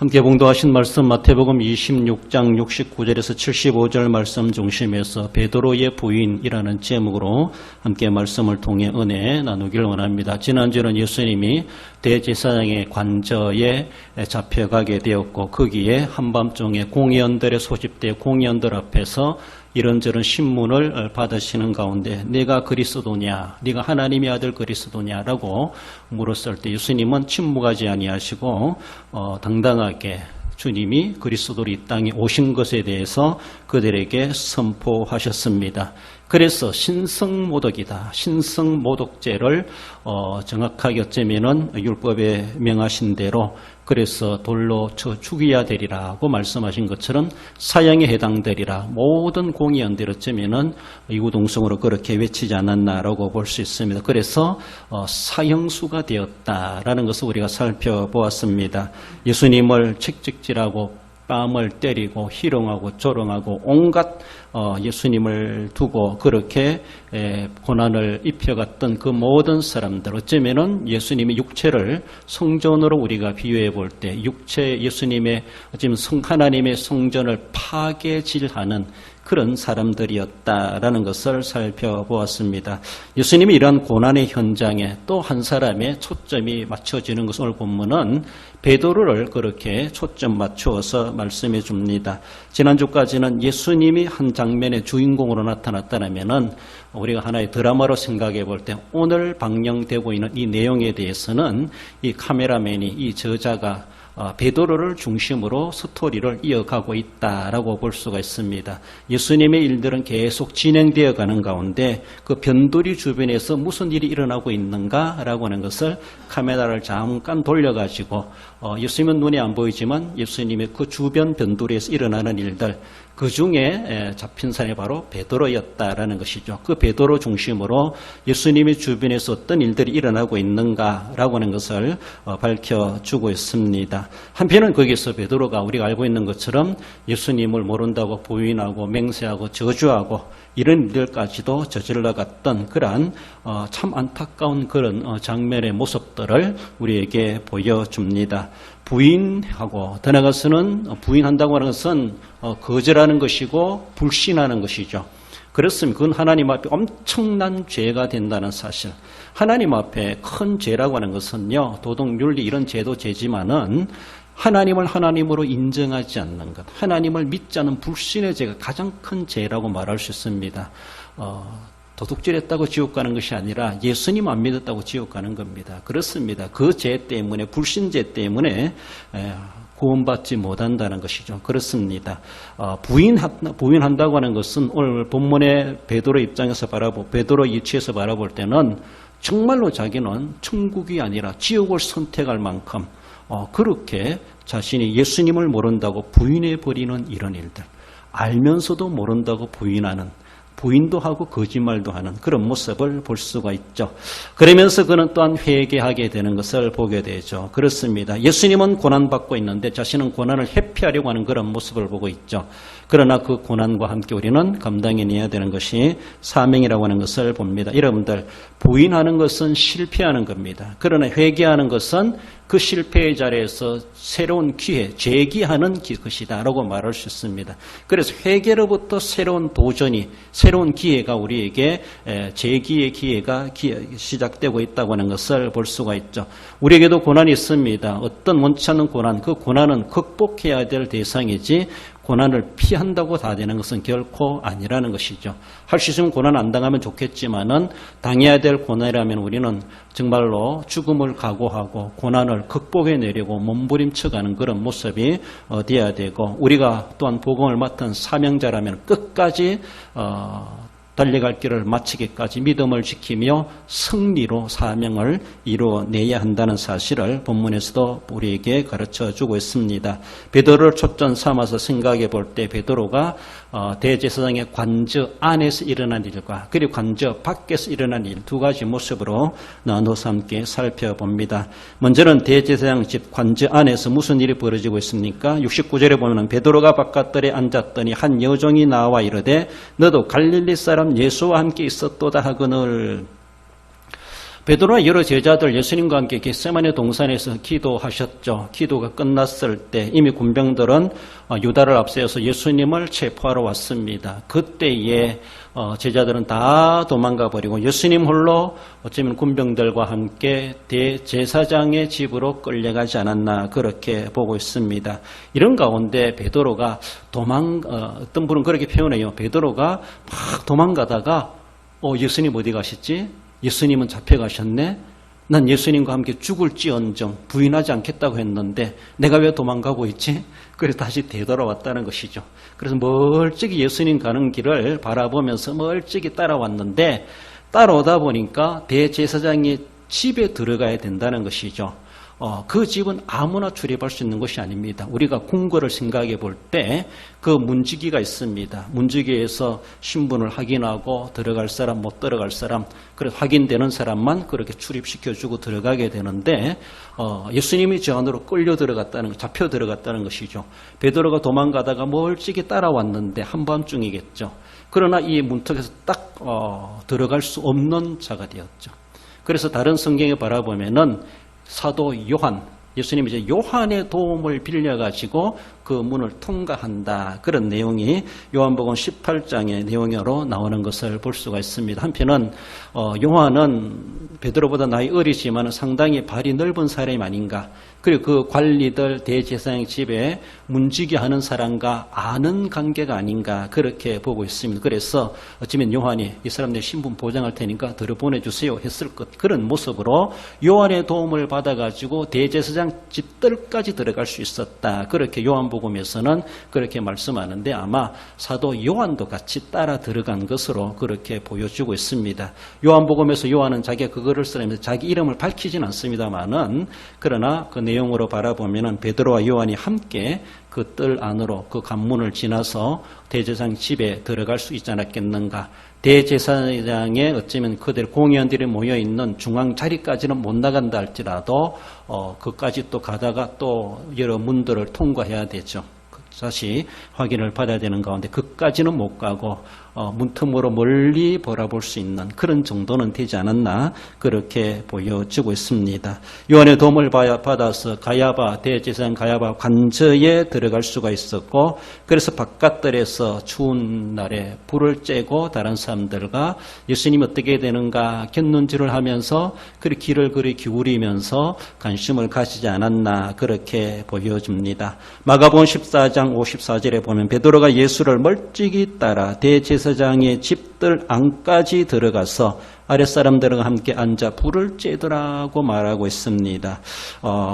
함께 봉독하신 말씀 마태복음 26장 69절에서 75절 말씀 중심에서 베드로의 부인이라는 제목으로 함께 말씀을 통해 은혜 나누기를 원합니다. 지난주에는 예수님이 대제사장의 관저에 잡혀가게 되었고 거기에 한밤중에 공의원들의 소집된 공의원들 앞에서 이런저런 신문을 받으시는 가운데 내가 그리스도냐, 네가 하나님의 아들 그리스도냐라고 물었을 때 예수님은 침묵하지 아니하시고 당당하게 주님이 그리스도로 이 땅에 오신 것에 대해서 그들에게 선포하셨습니다. 그래서 신성모독이다. 신성모독죄를 정확하게 어쩌면은 율법에 명하신 대로 그래서 돌로 쳐 죽여야 되리라고 말씀하신 것처럼 사형에 해당되리라. 모든 공의원들 어쩌면은 이구동성으로 그렇게 외치지 않았나라고 볼 수 있습니다. 그래서 사형수가 되었다라는 것을 우리가 살펴보았습니다. 예수님을 책찍질하고 뺨을 때리고 희롱하고 조롱하고 온갖 예수님을 두고 그렇게 고난을 입혀갔던 그 모든 사람들, 어쩌면은 예수님의 육체를 성전으로 우리가 비유해 볼 때 육체 예수님의 지금 하나님의 성전을 파괴질하는 그런 사람들이었다라는 것을 살펴보았습니다. 예수님이 이러한 고난의 현장에 또 한 사람의 초점이 맞춰지는 것을 오늘 본문은 베드로를 그렇게 초점 맞추어서 말씀해 줍니다. 지난주까지는 예수님이 한 장면의 주인공으로 나타났다면은 우리가 하나의 드라마로 생각해 볼 때 오늘 방영되고 있는 이 내용에 대해서는 이 카메라맨이 이 저자가 베드로를 중심으로 스토리를 이어가고 있다라고 볼 수가 있습니다. 예수님의 일들은 계속 진행되어 가는 가운데 그 변두리 주변에서 무슨 일이 일어나고 있는가라고 하는 것을 카메라를 잠깐 돌려가지고 예수님은 눈에 안 보이지만 예수님의 그 주변 변두리에서 일어나는 일들 그 중에 잡힌 사람이 바로 베드로였다라는 것이죠. 그 베드로 중심으로 예수님의 주변에서 어떤 일들이 일어나고 있는가라고 하는 것을 밝혀주고 있습니다. 한편은 거기서 베드로가 우리가 알고 있는 것처럼 예수님을 모른다고 부인하고 맹세하고 저주하고 이런 일들까지도 저질러 갔던 그러한 참 안타까운 그런 장면의 모습들을 우리에게 보여줍니다. 부인하고 더 나아가서는 부인한다고 하는 것은 거절하는 것이고 불신하는 것이죠. 그렇습니다. 그건 하나님 앞에 엄청난 죄가 된다는 사실. 하나님 앞에 큰 죄라고 하는 것은요, 도덕, 윤리 이런 죄도 죄지만은 하나님을 하나님으로 인정하지 않는 것, 하나님을 믿지 않는 불신의 죄가 가장 큰 죄라고 말할 수 있습니다. 도둑질했다고 지옥 가는 것이 아니라 예수님 안 믿었다고 지옥 가는 겁니다. 그렇습니다. 그 죄 때문에 불신죄 때문에 구원받지 못한다는 것이죠. 그렇습니다. 부인한다고 하는 것은 오늘 본문의 베드로 입장에서 베드로 이치에서 바라볼 때는 정말로 자기는 천국이 아니라 지옥을 선택할 만큼 그렇게 자신이 예수님을 모른다고 부인해버리는 이런 일들, 알면서도 모른다고 부인도 하고 거짓말도 하는 그런 모습을 볼 수가 있죠. 그러면서 그는 또한 회개하게 되는 것을 보게 되죠. 그렇습니다. 예수님은 고난받고 있는데 자신은 고난을 회피하려고 하는 그런 모습을 보고 있죠. 그러나 그 고난과 함께 우리는 감당해내야 되는 것이 사명이라고 하는 것을 봅니다. 여러분들, 부인하는 것은 실패하는 겁니다. 그러나 회개하는 것은 그 실패의 자리에서 새로운 기회, 재기하는 것이다 라고 말할 수 있습니다. 그래서 회개로부터 새로운 도전이, 새로운 기회가 우리에게 재기의 기회가 시작되고 있다고 하는 것을 볼 수가 있죠. 우리에게도 고난이 있습니다. 어떤 원치 않는 고난, 그 고난은 극복해야 될 대상이지 고난을 피한다고 다 되는 것은 결코 아니라는 것이죠. 할 수 있으면 고난 안 당하면 좋겠지만은 당해야 될 고난이라면 우리는 정말로 죽음을 각오하고 고난을 극복해내려고 몸부림쳐가는 그런 모습이 되어야 되고 우리가 또한 복음을 맡은 사명자라면 끝까지 달려갈 길을 마치기까지 믿음을 지키며 승리로 사명을 이루어내야 한다는 사실을 본문에서도 우리에게 가르쳐주고 있습니다. 베드로를 초점 삼아서 생각해 볼 때 베드로가 대제사장의 관저 안에서 일어난 일과 그리고 관저 밖에서 일어난 일 두 가지 모습으로 나눠서 함께 살펴봅니다. 먼저는 대제사장 집 관저 안에서 무슨 일이 벌어지고 있습니까? 69절에 보면 베드로가 바깥들에 앉았더니 한 여종이 나와 이르되 너도 갈릴리 사람 예수와 함께 있었도다 하거늘. 베드로와 여러 제자들 예수님과 함께 겟세마네 동산에서 기도하셨죠. 기도가 끝났을 때 이미 군병들은 유다를 앞세워서 예수님을 체포하러 왔습니다. 그때에 제자들은 다 도망가 버리고 예수님 홀로 어쩌면 군병들과 함께 대제사장의 집으로 끌려가지 않았나 그렇게 보고 있습니다. 이런 가운데 베드로가 어떤 분은 그렇게 표현해요. 베드로가 막 도망가다가 예수님 어디 가셨지? 예수님은 잡혀가셨네? 난 예수님과 함께 죽을지언정 부인하지 않겠다고 했는데 내가 왜 도망가고 있지? 그래서 다시 되돌아왔다는 것이죠. 그래서 멀찍이 예수님 가는 길을 바라보면서 멀찍이 따라왔는데 따라오다 보니까 대제사장이 집에 들어가야 된다는 것이죠. 그 집은 아무나 출입할 수 있는 것이 아닙니다. 우리가 궁궐을 생각해 볼 때 그 문지기가 있습니다. 문지기에서 신분을 확인하고 들어갈 사람, 못 들어갈 사람, 그래서 확인되는 사람만 그렇게 출입시켜주고 들어가게 되는데 예수님이 저 안으로 잡혀 들어갔다는 것이죠. 베드로가 도망가다가 멀찍이 따라왔는데 한밤중이겠죠. 그러나 이 문턱에서 딱 들어갈 수 없는 자가 되었죠. 그래서 다른 성경에 바라보면은 사도 요한, 예수님이 이제 요한의 도움을 빌려가지고 그 문을 통과한다. 그런 내용이 요한복음 18장의 내용으로 나오는 것을 볼 수가 있습니다. 한편은 요한은 베드로보다 나이 어리지만 상당히 발이 넓은 사람이 아닌가. 그리고 그 관리들 대제사장 집에 문지기 하는 사람과 아는 관계가 아닌가 그렇게 보고 있습니다. 그래서 어쩌면 요한이 이 사람들 신분 보장할 테니까 들어보내주세요 했을 것 그런 모습으로 요한의 도움을 받아가지고 대제사장 집들까지 들어갈 수 있었다. 그렇게 요한복음에서는 그렇게 말씀하는데 아마 사도 요한도 같이 따라 들어간 것으로 그렇게 보여주고 있습니다. 요한복음에서 요한은 자기가 그거를 쓰면서 자기 이름을 밝히진 않습니다만은 그러나 그 내용으로 바라보면은 베드로와 요한이 함께 그 뜰 안으로 그 관문을 지나서 대제사장 집에 들어갈 수 있지 않았겠는가. 대제사장에 어쩌면 그들 공의원들이 모여있는 중앙 자리까지는 못 나간다 할지라도 그까지 또 가다가 또 여러 문들을 통과해야 되죠. 다시 확인을 받아야 되는 가운데 그까지는 못 가고 문틈으로 멀리 바라볼 수 있는 그런 정도는 되지 않았나 그렇게 보여지고 있습니다. 요한의 도움을 받아서 대제사장 가야바 관저에 들어갈 수가 있었고 그래서 바깥들에서 추운 날에 불을 쬐고 다른 사람들과 예수님이 어떻게 되는가 곁눈질을 하면서 그 길을 그리 기울이면서 관심을 가지지 않았나 그렇게 보여집니다. 마가복음 14장 54절에 보면 베드로가 예수를 멀찍이 따라 대제사장의 집들 안까지 들어가서 아랫사람들과 함께 앉아 불을 쬐더라고 말하고 있습니다.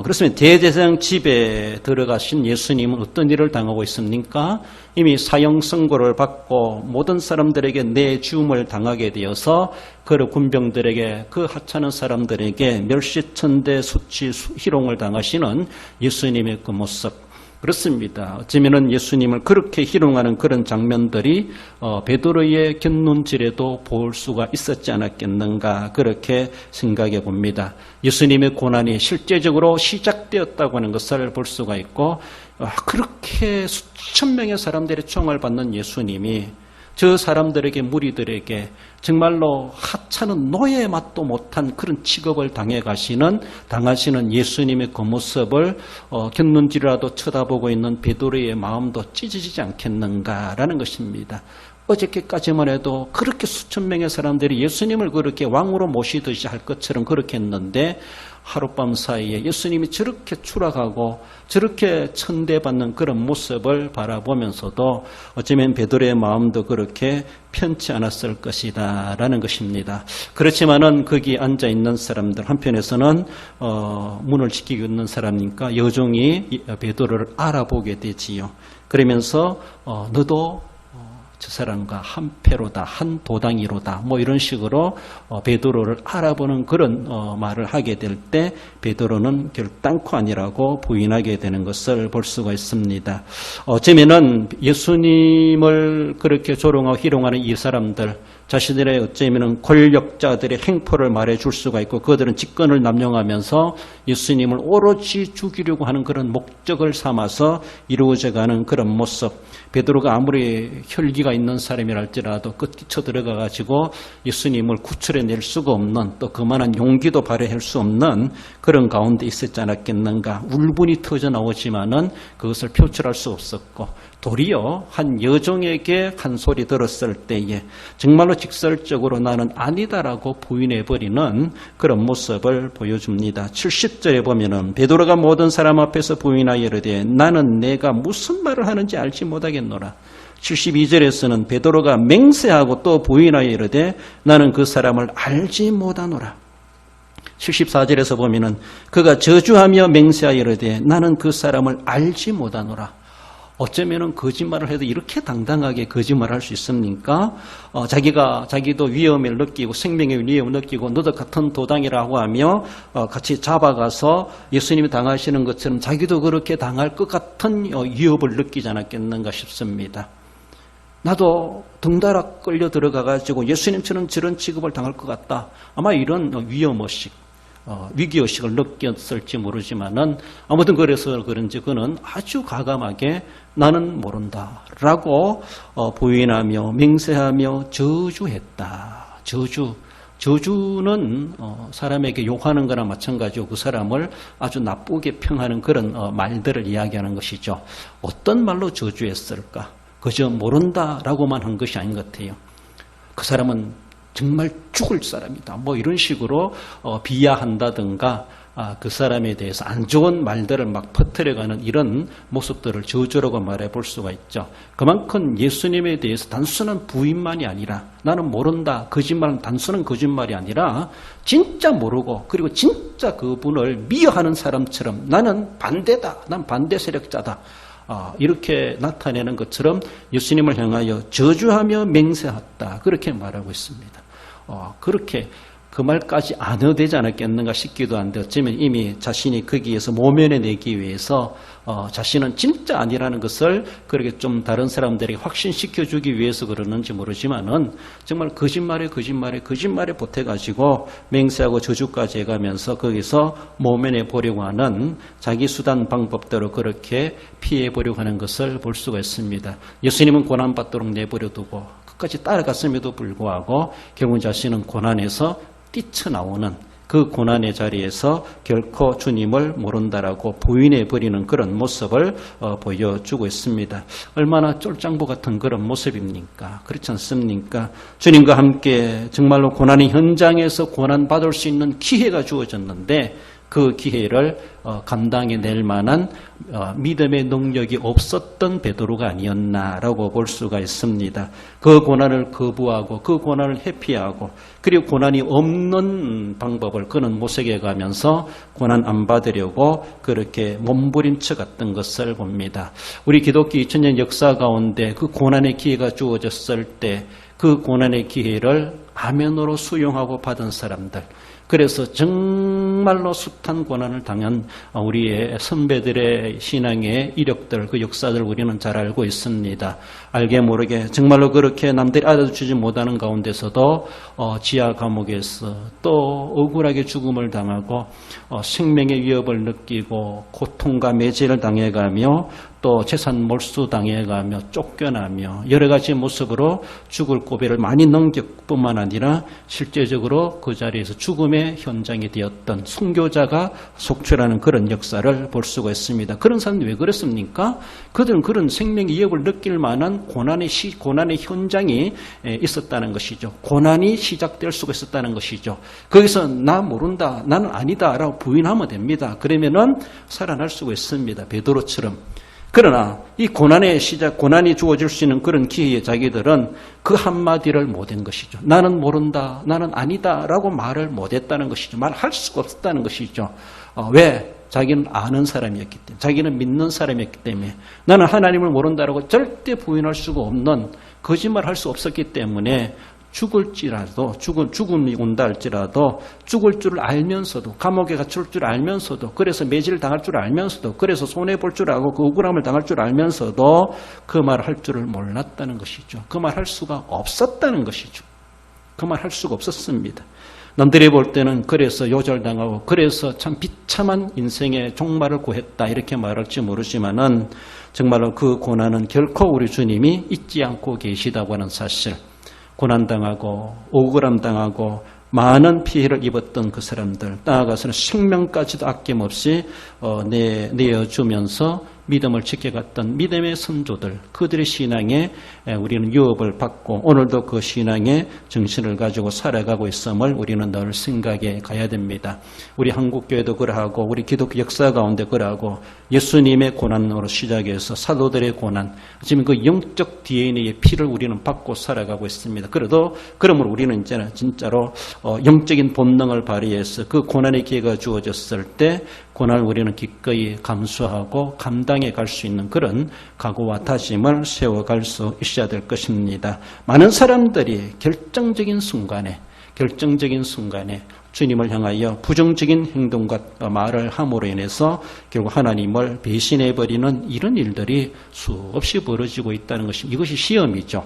그렇습니다. 대제사장 집에 들어가신 예수님은 어떤 일을 당하고 있습니까? 이미 사형 선고를 받고 모든 사람들에게 내줌을 당하게 되어서 그 군병들에게 그 하찮은 사람들에게 멸시천대 수치 희롱을 당하시는 예수님의 그 모습 그렇습니다. 어쩌면은 예수님을 그렇게 희롱하는 그런 장면들이 베드로의 곁눈질에도 볼 수가 있었지 않았겠는가 그렇게 생각해 봅니다. 예수님의 고난이 실제적으로 시작되었다고 하는 것을 볼 수가 있고 그렇게 수천 명의 사람들의 총을 받는 예수님이 저 사람들에게 무리들에게 정말로 하찮은 노예 맛도 못한 그런 취급을 당하시는 예수님의 그 모습을 곁눈질이라도 쳐다보고 있는 베드로의 마음도 찢어지지 않겠는가라는 것입니다. 어저께까지만 해도 그렇게 수천 명의 사람들이 예수님을 그렇게 왕으로 모시듯이 할 것처럼 그렇게 했는데 하룻밤 사이에 예수님이 저렇게 추락하고 저렇게 천대받는 그런 모습을 바라보면서도 어쩌면 베드로의 마음도 그렇게 편치 않았을 것이다 라는 것입니다. 그렇지만은 거기 앉아있는 사람들 한편에서는 문을 지키고 있는 사람이니까 여종이 베드로를 알아보게 되지요. 그러면서 너도 저 사람과 한 패로다, 한 도당이로다, 뭐 이런 식으로 베드로를 알아보는 그런 말을 하게 될 때 베드로는 결단코 아니라고 부인하게 되는 것을 볼 수가 있습니다. 어쩌면은 예수님을 그렇게 조롱하고 희롱하는 이 사람들, 자신들의 어쩌면 권력자들의 행포를 말해줄 수가 있고 그들은 직권을 남용하면서 예수님을 오로지 죽이려고 하는 그런 목적을 삼아서 이루어져가는 그런 모습. 베드로가 아무리 혈기가 있는 사람이랄지라도 끝이 쳐들어가 가지고 예수님을 구출해낼 수가 없는 또 그만한 용기도 발휘할 수 없는 그런 가운데 있었지 않았겠는가. 울분이 터져 나오지만은 그것을 표출할 수 없었고 도리어 한 여종에게 한 소리 들었을 때에 정말로 직설적으로 나는 아니다라고 부인해버리는 그런 모습을 보여줍니다. 70절에 보면은 베드로가 모든 사람 앞에서 부인하여 이르되 나는 내가 무슨 말을 하는지 알지 못하겠노라. 72절에서는 베드로가 맹세하고 또 부인하여 이르되 나는 그 사람을 알지 못하노라. 74절에서 보면은 그가 저주하며 맹세하여 이르되 나는 그 사람을 알지 못하노라. 어쩌면은 거짓말을 해도 이렇게 당당하게 거짓말할 수 있습니까? 자기도 위험을 느끼고 생명의 위험을 느끼고 너도 같은 도당이라고 하며 같이 잡아가서 예수님이 당하시는 것처럼 자기도 그렇게 당할 것 같은 위협을 느끼지 않았겠는가 싶습니다. 나도 덩달아 끌려 들어가가지고 예수님처럼 저런 취급을 당할 것 같다. 아마 이런 위험의식, 위기의식을 느꼈을지 모르지만은 아무튼 그래서 그런지 그는 아주 과감하게 나는 모른다 라고 부인하며 맹세하며 저주했다. 저주는 사람에게 욕하는 거나 마찬가지고 그 사람을 아주 나쁘게 평하는 그런 말들을 이야기하는 것이죠. 어떤 말로 저주했을까? 그저 모른다라고만 한 것이 아닌 것 같아요. 그 사람은 정말 죽을 사람이다. 뭐 이런 식으로 비하한다든가 그 사람에 대해서 안 좋은 말들을 막 퍼뜨려가는 이런 모습들을 저주라고 말해볼 수가 있죠. 그만큼 예수님에 대해서 단순한 부인만이 아니라 나는 모른다. 거짓말은 단순한 거짓말이 아니라 진짜 모르고 그리고 진짜 그분을 미워하는 사람처럼 나는 반대다. 난 반대 세력자다. 이렇게 나타내는 것처럼 예수님을 향하여 저주하며 맹세했다. 그렇게 말하고 있습니다. 그렇게 그 말까지 안 해도 되지 않았겠는가 싶기도 한데 어쩌면 이미 자신이 거기에서 모면해내기 위해서 자신은 진짜 아니라는 것을 그렇게 좀 다른 사람들에게 확신시켜주기 위해서 그러는지 모르지만은 정말 거짓말에 보태가지고 맹세하고 저주까지 해가면서 거기서 모면해보려고 하는 자기 수단 방법대로 그렇게 피해보려고 하는 것을 볼 수가 있습니다. 예수님은 고난받도록 내버려두고 끝까지 따라갔음에도 불구하고 결국 자신은 고난에서 뛰쳐나오는 그 고난의 자리에서 결코 주님을 모른다라고 부인해버리는 그런 모습을 보여주고 있습니다. 얼마나 쫄장부 같은 그런 모습입니까? 그렇지 않습니까? 주님과 함께 정말로 고난의 현장에서 고난받을 수 있는 기회가 주어졌는데 그 기회를 감당해낼 만한 믿음의 능력이 없었던 베드로가 아니었나라고 볼 수가 있습니다. 그 고난을 거부하고 그 고난을 회피하고 그리고 고난이 없는 방법을 그는 모색해 가면서 고난 안 받으려고 그렇게 몸부림쳐 갔던 것을 봅니다. 우리 기독교 2000년 역사 가운데 그 고난의 기회가 주어졌을 때 그 고난의 기회를 아멘으로 수용하고 받은 사람들, 그래서 정말로 숱한 고난을 당한 우리의 선배들의 신앙의 이력들, 그 역사들 우리는 잘 알고 있습니다. 알게 모르게 정말로 그렇게 남들이 알아주지 못하는 가운데서도 지하 감옥에서 또 억울하게 죽음을 당하고 생명의 위협을 느끼고 고통과 매질을 당해가며 또 재산 몰수당해가며 쫓겨나며 여러 가지 모습으로 죽을 고비를 많이 넘길 뿐만 아니라 실제적으로 그 자리에서 죽음의 현장이 되었던 순교자가 속출하는 그런 역사를 볼 수가 있습니다. 그런 사람들이 왜 그랬습니까? 그들은 그런 생명의 위협을 느낄 만한 고난의 현장이 있었다는 것이죠. 고난이 시작될 수가 있었다는 것이죠. 거기서 나 모른다, 나는 아니다 라고 부인하면 됩니다. 그러면은 살아날 수가 있습니다. 베드로처럼. 그러나 이 고난의 시작, 고난이 주어질 수 있는 그런 기회에 자기들은 그 한마디를 못한 것이죠. 나는 모른다, 나는 아니다 라고 말을 못했다는 것이죠. 말할 수가 없었다는 것이죠. 왜? 자기는 아는 사람이었기 때문에, 자기는 믿는 사람이었기 때문에, 나는 하나님을 모른다라고 절대 부인할 수가 없는, 거짓말할 수 없었기 때문에 죽을지라도, 죽음이 온다 할지라도 죽을 줄 알면서도, 감옥에 갇힐 줄 알면서도, 그래서 매질 당할 줄 알면서도, 그래서 손해볼 줄 알고 그 억울함을 당할 줄 알면서도 그 말을 할 줄을 몰랐다는 것이죠. 그 말 할 수가 없었다는 것이죠. 그 말 할 수가 없었습니다. 남들이 볼 때는 그래서 요절당하고 그래서 참 비참한 인생의 종말을 구했다 이렇게 말할지 모르지만은 정말로 그 고난은 결코 우리 주님이 잊지 않고 계시다고 하는 사실, 고난당하고 억울함당하고 많은 피해를 입었던 그 사람들, 나아가서는 생명까지도 아낌없이 내어주면서 믿음을 지켜갔던 믿음의 선조들, 그들의 신앙에 우리는 유업을 받고 오늘도 그 신앙의 정신을 가지고 살아가고 있음을 우리는 늘 생각해 가야 됩니다. 우리 한국교회도 그러하고 우리 기독교 역사 가운데 그러하고 예수님의 고난으로 시작해서 사도들의 고난, 지금 그 영적 DNA의 피를 우리는 받고 살아가고 있습니다. 그러므로 우리는 이제는 진짜로 영적인 본능을 발휘해서 그 고난의 기회가 주어졌을 때 고난을 우리는 기꺼이 감수하고 감당해 갈 수 있는 그런 각오와 다짐을 세워갈 수 있어야 될 것입니다. 많은 사람들이 결정적인 순간에 주님을 향하여 부정적인 행동과 말을 함으로 인해서 결국 하나님을 배신해버리는 이런 일들이 수없이 벌어지고 있다는 것입니다. 이것이 시험이죠.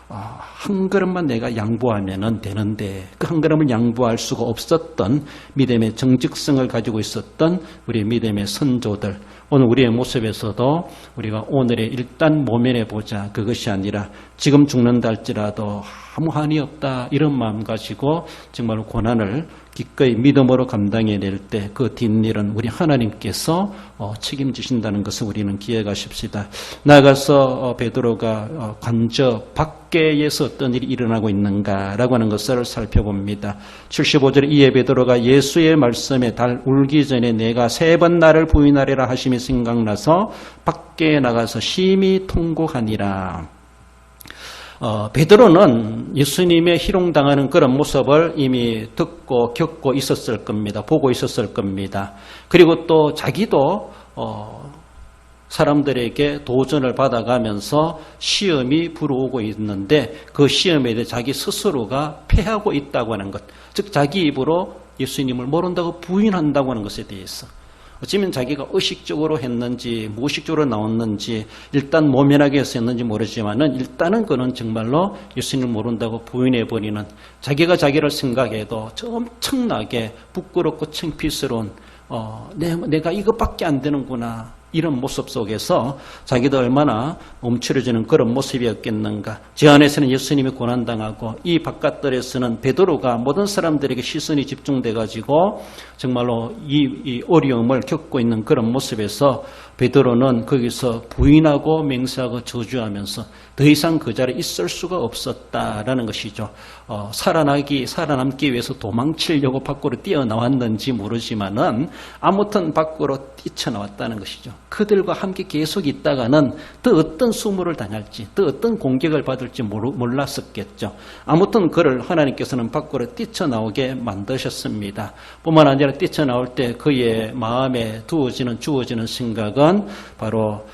한 걸음만 내가 양보하면 되는데 그 한 걸음을 양보할 수가 없었던 믿음의 정직성을 가지고 있었던 우리 믿음의 선조들, 오늘 우리의 모습에서도 우리가 오늘에 일단 모면해보자, 그것이 아니라 지금 죽는다 할지라도 아무 한이 없다 이런 마음 가지고 정말 고난을 기꺼이 믿음으로 감당해낼 때 그 뒷일은 우리 하나님께서 책임지신다는 것을 우리는 기억하십시다. 나아가서 베드로가 관저 밖에서 어떤 일이 일어나고 있는가라고 하는 것을 살펴봅니다. 75절에 이에 베드로가 예수의 말씀에 달 울기 전에 내가 3번 나를 부인하리라 하심이 생각나서 밖에 나가서 심히 통곡하니라. 베드로는 예수님의 희롱당하는 그런 모습을 이미 듣고 겪고 있었을 겁니다. 보고 있었을 겁니다. 그리고 또 자기도 사람들에게 도전을 받아가면서 시험이 불어오고 있는데 그 시험에 대해 자기 스스로가 패하고 있다고 하는 것, 즉 자기 입으로 예수님을 모른다고 부인한다고 하는 것에 대해서 어쩌면 자기가 의식적으로 했는지 무의식적으로 나왔는지 일단 모면하게 해서 했는지 모르지만은 일단은 그는 정말로 예수님을 모른다고 부인해버리는, 자기가 자기를 생각해도 엄청나게 부끄럽고 창피스러운 내가 이것밖에 안 되는구나 이런 모습 속에서 자기도 얼마나 움츠러지는 그런 모습이었겠는가. 제 안에서는 예수님이 고난당하고 이 바깥들에서는 베드로가 모든 사람들에게 시선이 집중돼 가지고 정말로 이 어려움을 겪고 있는 그런 모습에서 베드로는 거기서 부인하고 맹세하고 저주하면서 더 이상 그 자리에 있을 수가 없었다라는 것이죠. 살아남기 위해서 도망치려고 밖으로 뛰어나왔는지 모르지만은 아무튼 밖으로 뛰쳐나왔다는 것이죠. 그들과 함께 계속 있다가는 더 어떤 수모를 당할지, 더 어떤 공격을 받을지 몰랐었겠죠. 아무튼 그를 하나님께서는 밖으로 뛰쳐나오게 만드셨습니다. 뿐만 아니라 뛰쳐나올 때 그의 마음에 주어지는 생각은 바로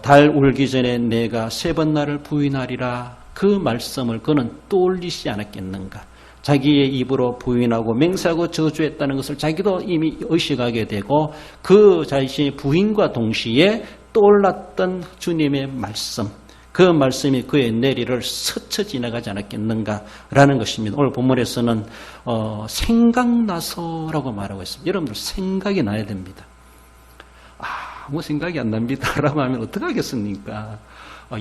달 울기 전에 내가 3번 나를 부인하리라, 그 말씀을 그는 떠올리지 않았겠는가. 자기의 입으로 부인하고 맹세하고 저주했다는 것을 자기도 이미 의식하게 되고 그 자신의 부인과 동시에 떠올랐던 주님의 말씀, 그 말씀이 그의 내리를 스쳐 지나가지 않았겠는가라는 것입니다. 오늘 본문에서는 생각나서라고 말하고 있습니다. 여러분들 생각이 나야 됩니다. 아무 생각이 안 납니다 라고 하면 어떡하겠습니까?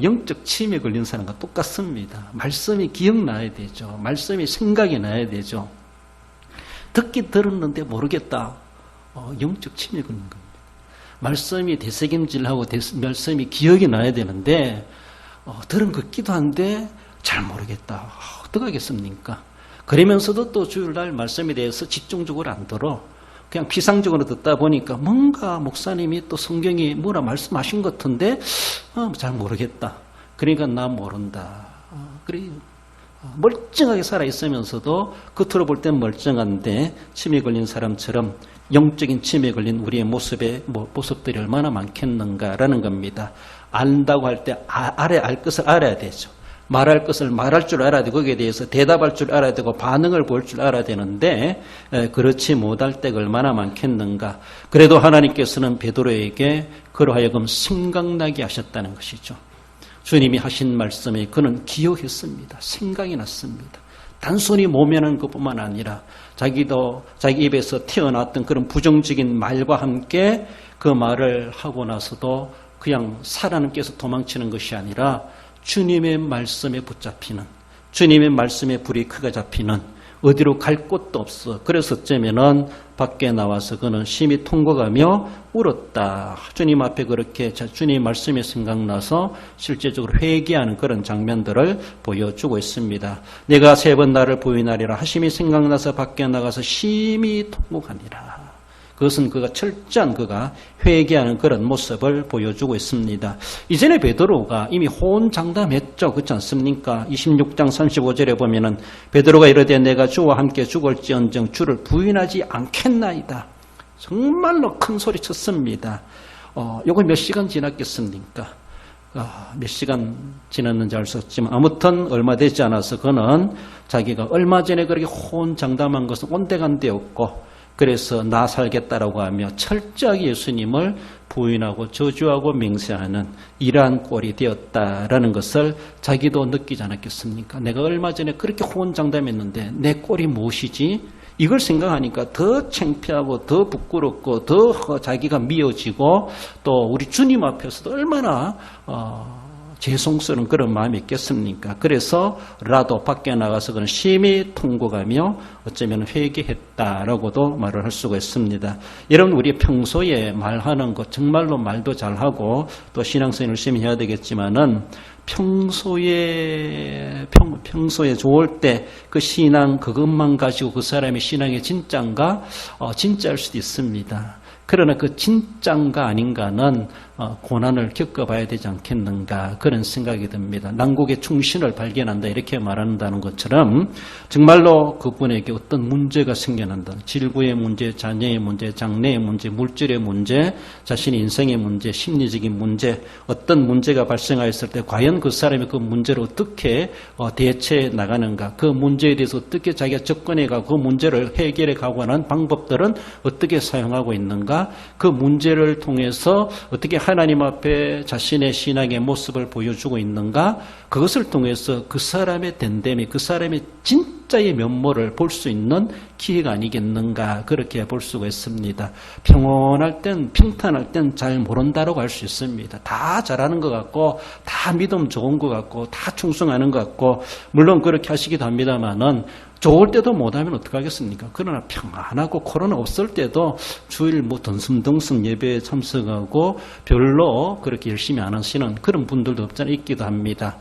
영적 치매에 걸린 사람과 똑같습니다. 말씀이 기억나야 되죠. 말씀이 생각이 나야 되죠. 듣긴 들었는데 모르겠다. 영적 치매에 걸린 겁니다. 말씀이 되새김질하고 말씀이 기억이 나야 되는데 들은 것 같기도 한데 잘 모르겠다. 어떡하겠습니까? 그러면서도 또 주일날 말씀에 대해서 집중적으로 안 들어. 그냥 피상적으로 듣다 보니까 뭔가 목사님이 또 성경이 뭐라 말씀하신 것 같은데 잘 모르겠다. 그러니까 나 모른다. 그래 멀쩡하게 살아있으면서도 겉으로 볼 땐 멀쩡한데 치매 걸린 사람처럼 영적인 치매에 걸린 우리의 모습들이 얼마나 많겠는가라는 겁니다. 안다고 할 때 알 것을 알아야 되죠. 말할 것을 말할 줄 알아야 되고 거기에 대해서 대답할 줄 알아야 되고 반응을 볼 줄 알아야 되는데 그렇지 못할 때가 얼마나 많겠는가. 그래도 하나님께서는 베드로에게 그로 하여금 생각나게 하셨다는 것이죠. 주님이 하신 말씀에 그는 기억했습니다. 생각이 났습니다. 단순히 모면한 것뿐만 아니라 자기도 자기 입에서 튀어나왔던 그런 부정적인 말과 함께 그 말을 하고 나서도 그냥 살아남기 위해서 도망치는 것이 아니라 주님의 말씀에 붙잡히는, 주님의 말씀에 불이 크게 잡히는, 어디로 갈 곳도 없어. 그래서 어쩌면은 밖에 나와서 그는 심히 통곡하며 울었다. 주님 앞에 그렇게 주님 말씀이 생각나서 실제적으로 회개하는 그런 장면들을 보여주고 있습니다. 내가 3번 나를 부인하리라 하심이 생각나서 밖에 나가서 심히 통곡하니라. 그것은 그가 철저한 그가 회개하는 그런 모습을 보여주고 있습니다. 이전에 베드로가 이미 호언장담했죠. 그렇지 않습니까? 26장 35절에 보면은 베드로가 이르되 내가 주와 함께 죽을지언정 주를 부인하지 않겠나이다. 정말로 큰 소리 쳤습니다. 요거 몇 시간 지났겠습니까? 몇 시간 지났는지 알 수 없지만 아무튼 얼마 되지 않아서 그는 자기가 얼마 전에 그렇게 호언장담한 것은 온데간데였고 그래서 나 살겠다라고 하며 철저하게 예수님을 부인하고 저주하고 맹세하는 이러한 꼴이 되었다라는 것을 자기도 느끼지 않았겠습니까? 내가 얼마 전에 그렇게 호언장담했는데 내 꼴이 무엇이지? 이걸 생각하니까 더 창피하고 더 부끄럽고 더 자기가 미워지고 또 우리 주님 앞에서도 얼마나 죄송스러운 그런 마음이 있겠습니까? 그래서라도 밖에 나가서 그는 심히 통곡하며 어쩌면 회개했다라고도 말을 할 수가 있습니다. 여러분 우리 평소에 말하는 것 정말로 말도 잘하고 또 신앙생활 열심히 해야 되겠지만은 평소에 좋을 때 그 신앙 그것만 가지고 그 사람의 신앙이 진짜인가? 진짜일 수도 있습니다. 그러나 그 진짠가 아닌가는 고난을 겪어봐야 되지 않겠는가 그런 생각이 듭니다. 난국의 충신을 발견한다 이렇게 말한다는 것처럼 정말로 그분에게 어떤 문제가 생겨난다. 질구의 문제, 자녀의 문제, 장래의 문제, 물질의 문제, 자신의 인생의 문제, 심리적인 문제 어떤 문제가 발생하였을 때 과연 그 사람이 그 문제를 어떻게 대처해 나가는가 그 문제에 대해서 어떻게 자기가 접근해가고 그 문제를 해결해 가고하는 방법들은 어떻게 사용하고 있는가 그 문제를 통해서 어떻게 하나님 앞에 자신의 신앙의 모습을 보여주고 있는가 그것을 통해서 그 사람의 됨됨이 그 사람의 진짜의 면모를 볼 수 있는 기회가 아니겠는가 그렇게 볼 수가 있습니다. 평온할 땐 평탄할 땐 잘 모른다라고 할 수 있습니다. 다 잘하는 것 같고 다 믿음 좋은 것 같고 다 충성하는 것 같고 물론 그렇게 하시기도 합니다만은 좋을 때도 못하면 어떡하겠습니까? 그러나 평안하고 코로나 없을 때도 주일 덩슴덩슴 예배에 참석하고 별로 그렇게 열심히 안 하시는 그런 분들도 없잖아요. 있기도 합니다.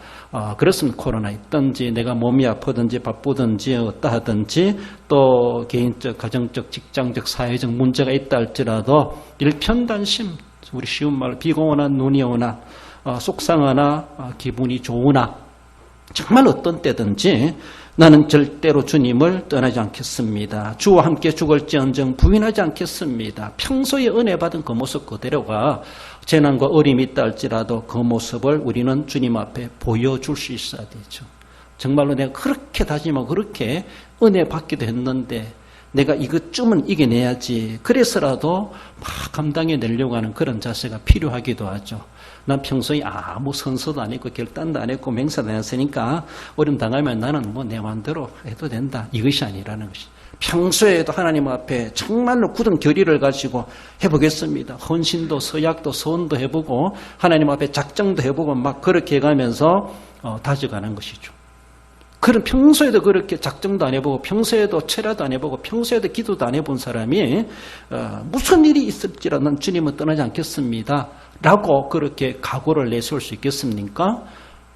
그렇으면 코로나 있든지 내가 몸이 아프든지 바쁘든지 어떠 하든지 또 개인적, 가정적, 직장적, 사회적 문제가 있다 할지라도 일편단심 우리 쉬운 말로 비가 오나 눈이 오나 속상하나 기분이 좋으나 정말 어떤 때든지 나는 절대로 주님을 떠나지 않겠습니다. 주와 함께 죽을지언정 부인하지 않겠습니다. 평소에 은혜 받은 그 모습 그대로가 재난과 어림이 있다 할지라도 그 모습을 우리는 주님 앞에 보여줄 수 있어야 되죠. 정말로 내가 그렇게 다짐하고 그렇게 은혜 받기도 했는데 내가 이것쯤은 이겨내야지. 그래서라도 막 감당해내려고 하는 그런 자세가 필요하기도 하죠. 난 평소에 아무 선서도 안 했고 결단도 안 했고 맹세도 안 했으니까 어려움 당하면 나는 뭐 내 마음대로 해도 된다. 이것이 아니라는 것이. 평소에도 하나님 앞에 정말로 굳은 결의를 가지고 해보겠습니다. 헌신도 서약도 서원도 해보고 하나님 앞에 작정도 해보고 막 그렇게 해가면서 다져가는 것이죠. 그런 평소에도 그렇게 작정도 안 해보고 평소에도 철야도 안 해보고 평소에도 기도도 안 해본 사람이 무슨 일이 있을지라도 난 주님은 떠나지 않겠습니다. 라고 그렇게 각오를 내세울 수 있겠습니까?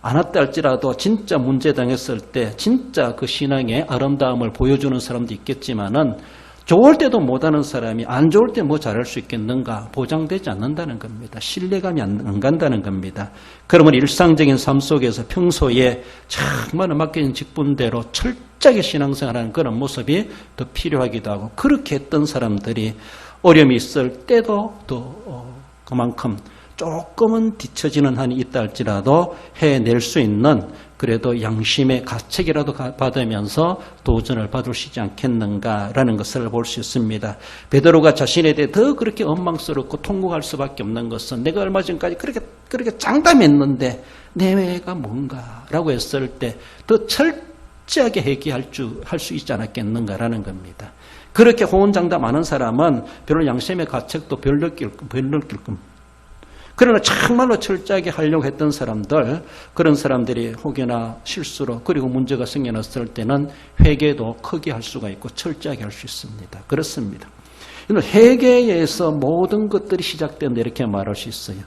안 왔다 할지라도 진짜 문제 당했을 때 진짜 그 신앙의 아름다움을 보여주는 사람도 있겠지만은 좋을 때도 못하는 사람이 안 좋을 때 뭐 잘할 수 있겠는가 보장되지 않는다는 겁니다. 신뢰감이 안 간다는 겁니다. 그러면 일상적인 삶 속에서 평소에 정말 맡겨진 직분대로 철저하게 신앙생활하는 그런 모습이 더 필요하기도 하고 그렇게 했던 사람들이 어려움이 있을 때도 더 그만큼 조금은 뒤처지는 한이 있다 할지라도 해낼 수 있는 그래도 양심의 가책이라도 받으면서 도전을 받을 수 있지 않겠는가라는 것을 볼 수 있습니다. 베드로가 자신에 대해 더 그렇게 원망스럽고 통곡할 수밖에 없는 것은 내가 얼마 전까지 그렇게 장담했는데 내외가 뭔가라고 했을 때 더 철저하게 회개할 수 있지 않았겠는가라는 겁니다. 그렇게 호언장담하는 사람은 별로 양심의 가책도 별로 느낄 겁니다. 그러나 정말로 철저하게 하려고 했던 사람들, 그런 사람들이 혹여나 실수로 그리고 문제가 생겨났을 때는 회개도 크게 할 수가 있고 철저하게 할 수 있습니다. 그렇습니다. 회개에서 모든 것들이 시작된다 이렇게 말할 수 있어요.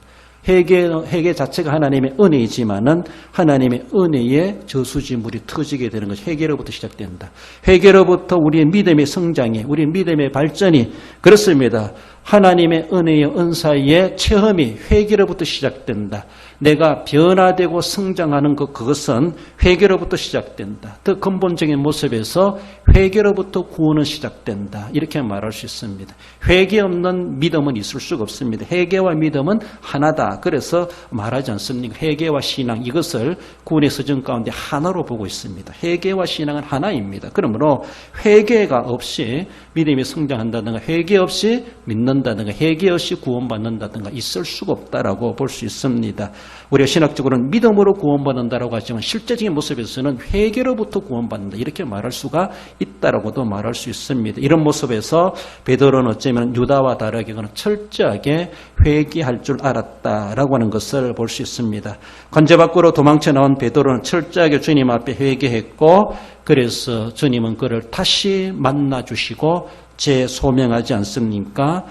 회개 자체가 하나님의 은혜이지만은 하나님의 은혜의 저수지물이 터지게 되는 것이 회개로부터 시작된다. 회개로부터 우리의 믿음의 성장이, 우리의 믿음의 발전이 그렇습니다. 하나님의 은혜의 은사의 체험이 회개로부터 시작된다. 내가 변화되고 성장하는 그것은 회개로부터 시작된다. 더 근본적인 모습에서 회개로부터 구원은 시작된다. 이렇게 말할 수 있습니다. 회개 없는 믿음은 있을 수가 없습니다. 회개와 믿음은 하나다. 그래서 말하지 않습니까? 회개와 신앙 이것을 구원의 서정 가운데 하나로 보고 있습니다. 회개와 신앙은 하나입니다. 그러므로 회개가 없이 믿음이 성장한다든가 회개 없이 믿는다든가 회개 없이 구원받는다든가 있을 수가 없다라고 볼 수 있습니다. 우리가 신학적으로는 믿음으로 구원받는다라고 하지만 실제적인 모습에서는 회개로부터 구원받는다 이렇게 말할 수가 있다라고도 말할 수 있습니다. 이런 모습에서 베드로는 어쩌면 유다와 다르게 철저하게 회개할 줄 알았다라고 하는 것을 볼 수 있습니다. 관제 밖으로 도망쳐 나온 베드로는 철저하게 주님 앞에 회개했고 그래서 주님은 그를 다시 만나 주시고 재소명하지 않습니까?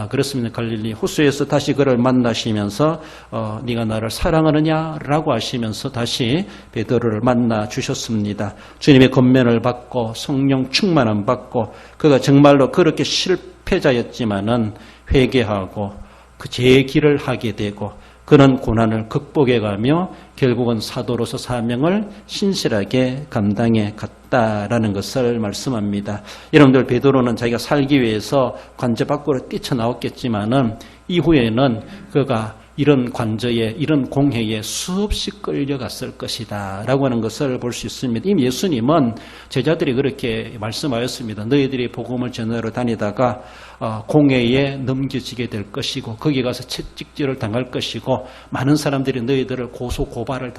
그렇습니다. 갈릴리 호수에서 다시 그를 만나시면서 네가 나를 사랑하느냐라고 하시면서 다시 베드로를 만나 주셨습니다. 주님의 권면을 받고 성령 충만함 받고 그가 정말로 그렇게 실패자였지만은 회개하고 그 제 길을 하게 되고 그런 고난을 극복해가며 결국은 사도로서 사명을 신실하게 감당해 갔다라는 것을 말씀합니다. 여러분들 베드로는 자기가 살기 위해서 관저 밖으로 뛰쳐나왔겠지만은 이후에는 그가 이런 관저에 이런 공회에 수없이 끌려갔을 것이다 라고 하는 것을 볼 수 있습니다. 이미 예수님은 제자들이 그렇게 말씀하였습니다. 너희들이 복음을 전하러 다니다가 공회에 넘겨지게 될 것이고 거기 가서 채찍질을 당할 것이고 많은 사람들이 너희들을 고소고발을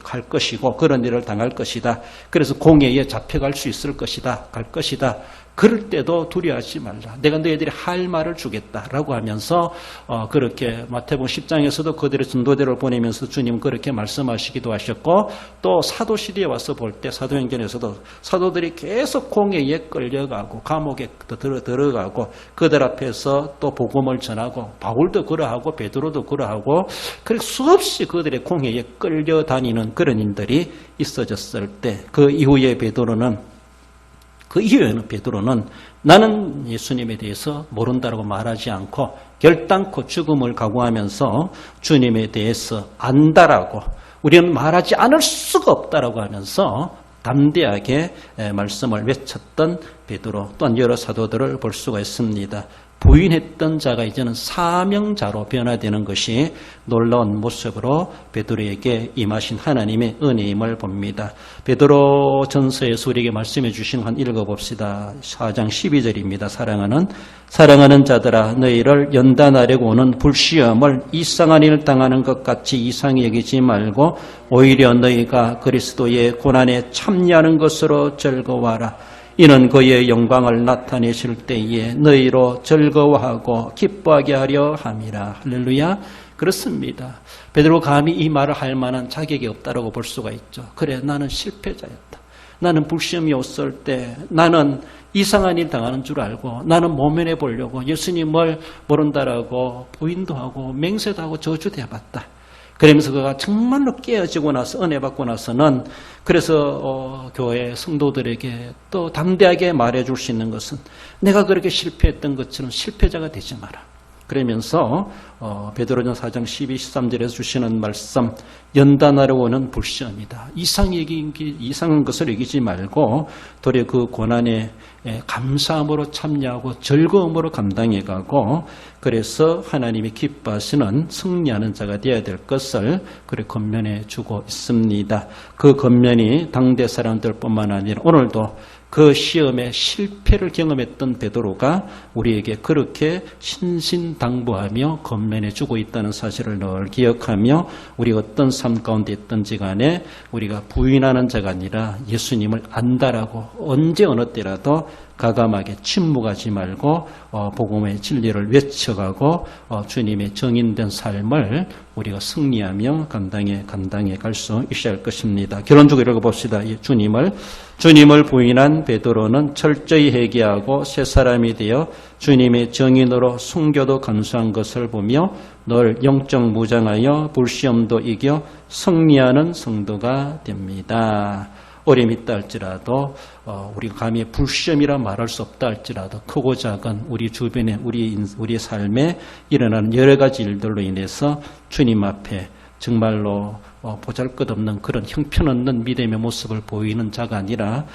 할 것이고 그런 일을 당할 것이다. 그래서 공회에 잡혀갈 수 있을 것이다. 갈 것이다. 그럴 때도 두려워하지 말라. 내가 너희들이 할 말을 주겠다라고 하면서 그렇게 마태복음 10장에서도 그들의 전도대를 보내면서 주님 그렇게 말씀하시기도 하셨고 또 사도시대에 와서 볼 때 사도행전에서도 사도들이 계속 공회에 끌려가고 감옥에 들어가고 그들 앞에서 또 복음을 전하고 바울도 그러하고 베드로도 그러하고 그렇게 수없이 그들의 공회에 끌려다니는 그런 일들이 있어졌을 때 그 이후에 그 이후에는 베드로는 나는 예수님에 대해서 모른다라고 말하지 않고 결단코 죽음을 각오하면서 주님에 대해서 안다라고 우리는 말하지 않을 수가 없다라고 하면서 담대하게 말씀을 외쳤던 베드로 또한 여러 사도들을 볼 수가 있습니다. 부인했던 자가 이제는 사명자로 변화되는 것이 놀라운 모습으로 베드로에게 임하신 하나님의 은혜임을 봅니다. 베드로 전서에서 우리에게 말씀해 주신 한 읽어봅시다. 4장 12절입니다. 사랑하는 자들아 너희를 연단하려고 오는 불시험을 이상한 일 당하는 것 같이 이상히 여기지 말고 오히려 너희가 그리스도의 고난에 참여하는 것으로 즐거워하라. 이는 그의 영광을 나타내실 때에 너희로 즐거워하고 기뻐하게 하려 함이라. 할렐루야. 그렇습니다. 베드로 감히 이 말을 할 만한 자격이 없다라고 볼 수가 있죠. 그래 나는 실패자였다. 나는 불시험이 왔을 때 나는 이상한 일 당하는 줄 알고 나는 모면해 보려고 예수님을 모른다라고 부인도 하고 맹세도 하고 저주도 해봤다. 그러면서 그가 정말로 깨어지고 나서 은혜 받고 나서는 그래서 교회 성도들에게 또 담대하게 말해줄 수 있는 것은 내가 그렇게 실패했던 것처럼 실패자가 되지 마라. 그러면서 베드로전 4장 12, 13절에서 주시는 말씀 연단하려고 오는 불시험이다. 이상한 것을 여기지 말고 도리어 그 고난에 감사함으로 참여하고 즐거움으로 감당해가고 그래서 하나님이 기뻐하시는 승리하는 자가 되어야 될 것을 그래 권면해 주고 있습니다. 그 권면이 당대 사람들뿐만 아니라 오늘도 그 시험에 실패를 경험했던 베드로가 우리에게 그렇게 신신당부하며 권면해 주고 있다는 사실을 늘 기억하며 우리가 어떤 삶 가운데 있든지 간에 우리가 부인하는 자가 아니라 예수님을 안다라고 언제 어느 때라도 가감하게 침묵하지 말고 복음의 진리를 외쳐가고 주님의 정인된 삶을 우리가 승리하며 감당해 갈 수 있어야 할 것입니다. 결론적으로 읽어봅시다. 주님을 부인한 베드로는 철저히 회개하고 새 사람이 되어 주님의 정인으로 순교도 감수한 것을 보며 늘 영적 무장하여 불시험도 이겨 승리하는 성도가 됩니다. 어려움이 있다 할지라도 우리가 감히 불시험이라 말할 수 없다 할지라도 크고 작은 우리 주변에 우리의 삶에 일어나는 여러 가지 일들로 인해서 주님 앞에 정말로 보잘것없는 그런 형편없는 믿음의 모습을 보이는 자가 아니라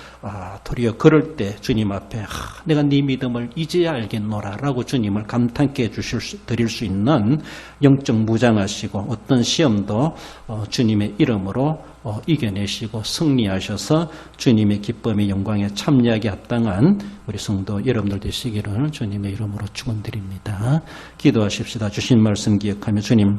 도리어 그럴 때 주님 앞에 내가 네 믿음을 이제야 알겠노라 라고 주님을 감탄케 드릴 수 있는 영적 무장하시고 어떤 시험도 주님의 이름으로 이겨내시고 승리하셔서 주님의 기쁨의 영광에 참여하게 합당한 우리 성도 여러분들 되시기를 주님의 이름으로 축원드립니다. 기도하십시다. 주신 말씀 기억하며 주님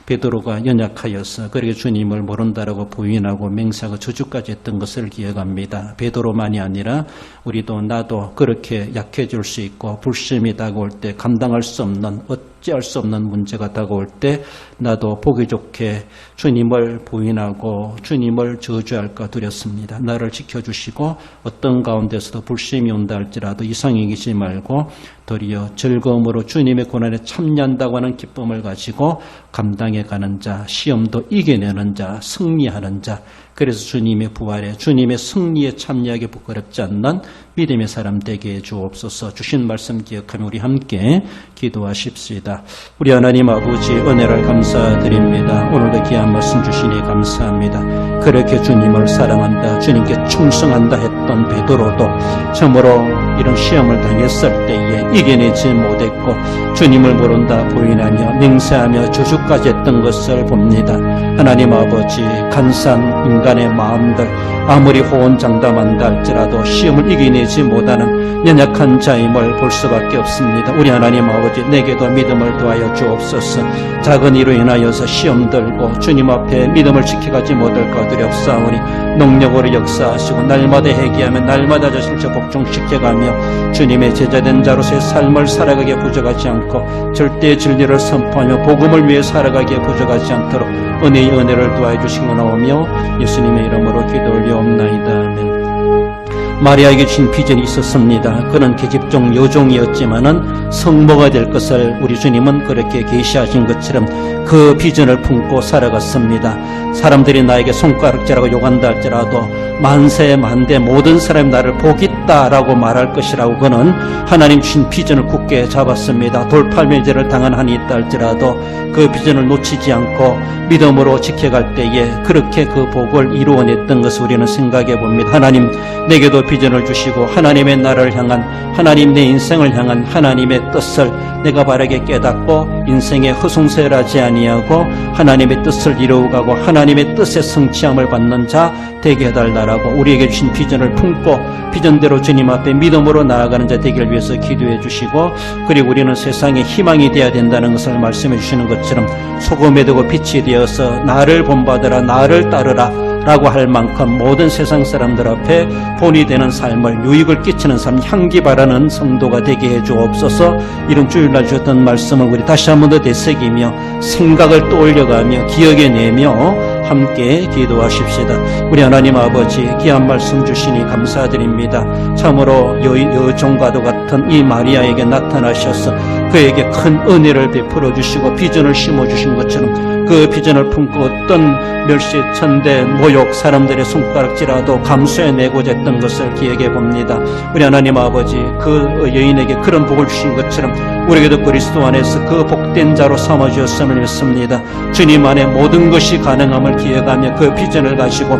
베드로가 연약하여서 그렇게 주님을 모른다라고 부인하고 맹세하고 저주까지 했던 것을 기억합니다. 베드로만이 아니라 우리도 나도 그렇게 약해질 수 있고 불시험이 다가올 때 감당할 수 없는 어찌할 수 없는 문제가 다가올 때 나도 보기 좋게 주님을 부인하고 주님을 저주할까 두렵습니다. 나를 지켜주시고 어떤 가운데서도 불시험이 온다 할지라도 이상히 여기지 말고 도리어 즐거움으로 주님의 고난에 참여한다고 하는 기쁨을 가지고 감당해가는 자, 시험도 이겨내는 자, 승리하는 자, 그래서 주님의 부활에 주님의 승리에 참여하기 부끄럽지 않는 믿음의 사람 되게 해주옵소서. 주신 말씀 기억하며 우리 함께 기도하십시다. 우리 하나님 아버지 은혜를 감사드립니다. 오늘도 귀한 말씀 주시니 감사합니다. 그렇게 주님을 사랑한다, 주님께 충성한다 했던 베드로도 참으로 이런 시험을 당했을 때에 이겨내지 못했고 주님을 모른다 부인하며 맹세하며 저주까지 했던 것을 봅니다. 하나님 아버지 간사한 인간의 마음들 아무리 호언장담한다 할지라도 시험을 이겨내지 못하는 연약한 자임을 볼 수밖에 없습니다. 우리 하나님 아버지 내게도 믿음을 더하여 주옵소서. 작은 이로 인하여서 시험 들고 주님 앞에 믿음을 지켜가지 못할까 두렵사오니 능력으로 역사하시고 날마다 회개하며 날마다 자신을 복종시켜가며 주님의 제자된 자로서의 삶을 살아가기에 부족하지 않고 절대 진리를 선포하며 복음을 위해 살아가기에 부족하지 않도록 은혜의 은혜를 더하여 주시고나오며 예수님의 이름으로 기도 올려옵나이다. 아멘. 마리아에게 주신 비전이 있었습니다. 그는 계집종 여종이었지만은 성모가 될 것을 우리 주님은 그렇게 계시하신 것처럼 그 비전을 품고 살아갔습니다. 사람들이 나에게 손가락질하고 욕한다 할지라도 만세 만대 모든 사람이 나를 보겠다라고 말할 것이라고 그는 하나님 주신 비전을 굳게 잡았습니다. 돌팔매질을 당한 한이 있다 할지라도 그 비전을 놓치지 않고 믿음으로 지켜갈 때에 그렇게 그 복을 이루어냈던 것을 우리는 생각해 봅니다. 하나님 내게도 비전을 주시고 하나님의 나라를 향한 하나님 내 인생을 향한 하나님의 뜻을 내가 바르게 깨닫고 인생에 허송세일하지 아니하고 하나님의 뜻을 이루어가고 하나님의 뜻의 성취함을 받는 자 되게 해달라고 우리에게 주신 비전을 품고 비전대로 주님 앞에 믿음으로 나아가는 자 되기를 위해서 기도해 주시고 그리고 우리는 세상에 희망이 되어야 된다는 것을 말씀해 주시는 것처럼 소금에 되고 빛이 되어서 나를 본받으라 나를 따르라 라고 할 만큼 모든 세상 사람들 앞에 본이 되는 삶을 유익을 끼치는 삶 향기 바라는 성도가 되게 해 주옵소서. 이런 주일날 주셨던 말씀을 우리 다시 한 번 더 되새기며 생각을 떠올려가며 기억해내며 함께 기도하십시다. 우리 하나님 아버지 귀한 말씀 주시니 감사드립니다. 참으로 여종과도 같은 이 마리아에게 나타나셔서 그에게 큰 은혜를 베풀어 주시고 비전을 심어주신 것처럼 그 비전을 품고 어떤 멸시, 천대, 모욕, 사람들의 손가락질라도 감수해내고자 했던 것을 기억해 봅니다. 우리 하나님 아버지 그 여인에게 그런 복을 주신 것처럼 우리에게도 그리스도 안에서 그 복된 자로 삼아주었음을 믿습니다. 주님 안에 모든 것이 가능함을 기억하며 그 비전을 가지고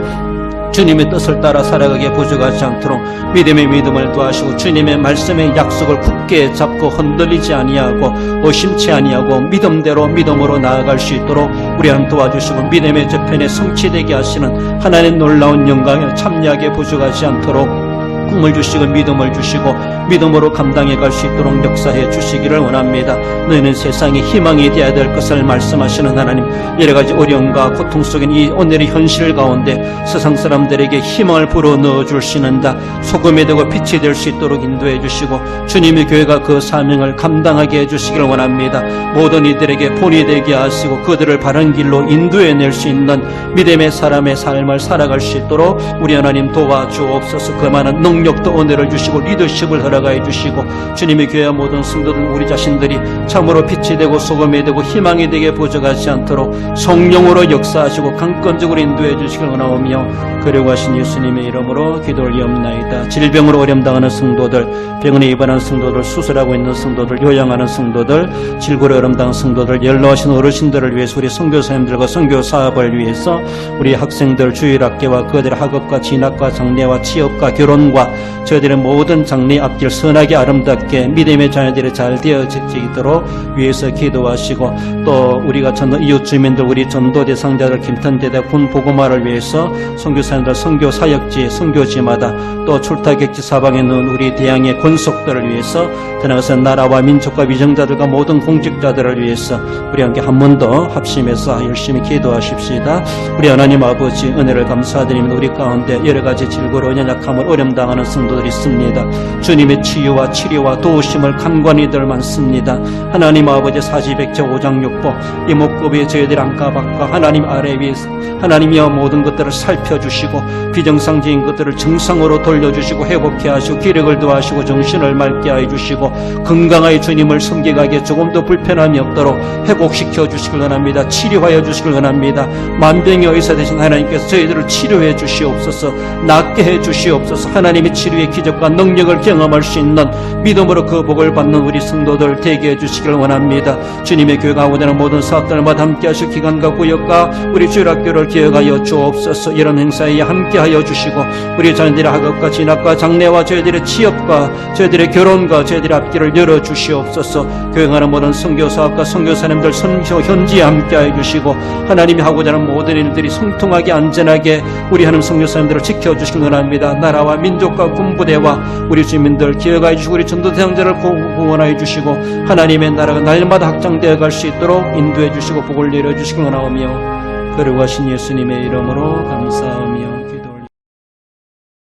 주님의 뜻을 따라 살아가게 부족하지 않도록 믿음의 믿음을 더하시고 주님의 말씀의 약속을 굳게 잡고 흔들리지 아니하고 의심치 아니하고 믿음대로 믿음으로 나아갈 수 있도록 우리 하나님 도와주시고 믿음의 저편에 성취되게 하시는 하나님의 놀라운 영광에 참여하게 부족하지 않도록 꿈을 주시고 믿음을 주시고 믿음으로 감당해 갈 수 있도록 역사해 주시기를 원합니다. 너희는 세상에 희망이 되어야 될 것을 말씀하시는 하나님, 여러 가지 어려움과 고통 속인 이 오늘의 현실 가운데 세상 사람들에게 희망을 불어넣어 주시는다. 소금이 되고 빛이 될 수 있도록 인도해 주시고 주님의 교회가 그 사명을 감당하게 해주시기를 원합니다. 모든 이들에게 본이 되게 하시고 그들을 바른 길로 인도해낼 수 있는 믿음의 사람의 삶을 살아갈 수 있도록 우리 하나님 도와주옵소서. 그만한 능력도 은혜를 주시고 리더십을 허락하여 주시고 주님의 교회와 모든 성도들 우리 자신들이 참으로 빛이 되고 소금이 되고 희망이 되게 부족하지 않도록 성령으로 역사하시고 강권적으로 인도해 주시길 원하오며 그리고 하신 예수님의 이름으로 기도를 올리옵나이다. 질병으로 어려움당하는 성도들, 병원에 입원한 성도들, 수술하고 있는 성도들, 요양하는 성도들, 질고로 어려움당한 성도들, 연로하신 어르신들을 위해서 우리 선교사님들과 선교 사업을 위해서 우리 학생들 주일학교와 그들의 학업과 진학과 장래와 취업과 결혼과 저희들의 모든 장래 앞길 선하게 아름답게 믿음의 자녀들이 잘 되어지도록 위해서 기도하시고 또 우리가 이웃 주민들 우리 전도 대상자들 김탄대대 군 보고마를 위해서 선교사님들 선교 사역지 선교지마다 또 출타객지 사방에 있는 우리 대양의 권속들을 위해서 더 나아가서 나라와 민족과 위정자들과 모든 공직자들을 위해서 우리 함께 한 번 더 합심해서 열심히 기도하십시다. 우리 하나님 아버지 은혜를 감사드리면 우리 가운데 여러 가지 질고로 연약함을 어려움당하는 성도들이 있습니다. 주님의 치유와 치료와 도우심을 간관이들 많습니다. 하나님 아버지 사지백제 5장 6보 이목구비에 저희들 안가박과 하나님 아래 위에서 하나님이여 모든 것들을 살펴주시고 비정상적인 것들을 정상으로 돌려주시고 회복해 하시고 기력을 더하시고 정신을 맑게 하여 주시고 건강하게 주님을 섬기가게 조금도 불편함이 없도록 회복시켜 주시길 원합니다. 치료하여 주시길 원합니다. 만병의 의사 되신 하나님께서 저희들을 치료해 주시옵소서. 낫게 해 주시옵소서. 하나님의 치료의 기적과 능력을 경험할 수 있는 믿음으로 그 복을 받는 우리 성도들 되게 해주시길 원합니다. 주님의 교회가 하고자 하는 모든 사업들마다 함께하실 기간과 구역과 우리 주일학교를 기억하여 주옵소서. 이런 행사에 함께하여 주시고 우리 자녀들의 학업과 진학과 장래와 저희들의 취업과 저희들의 결혼과 저희들의 앞길을 열어주시옵소서. 교행하는 모든 선교사업과 선교사님들 선교 현지에 함께하여 주시고 하나님이 하고자 하는 모든 일들이 성통하게 안전하게 우리 하나님 선교사님들을 지켜주시길 원합니다. 나라와 민족과 군부대와 우리 주민들 기억하여 주시고 우리 전도 대상자를 구원하여 주시고 하나님의 나라가 날마다 확장되어 갈 수 있도록 인도해 주시고 복을 내려주시길 원하오며 그리고 하신 예수님의 이름으로 감사하며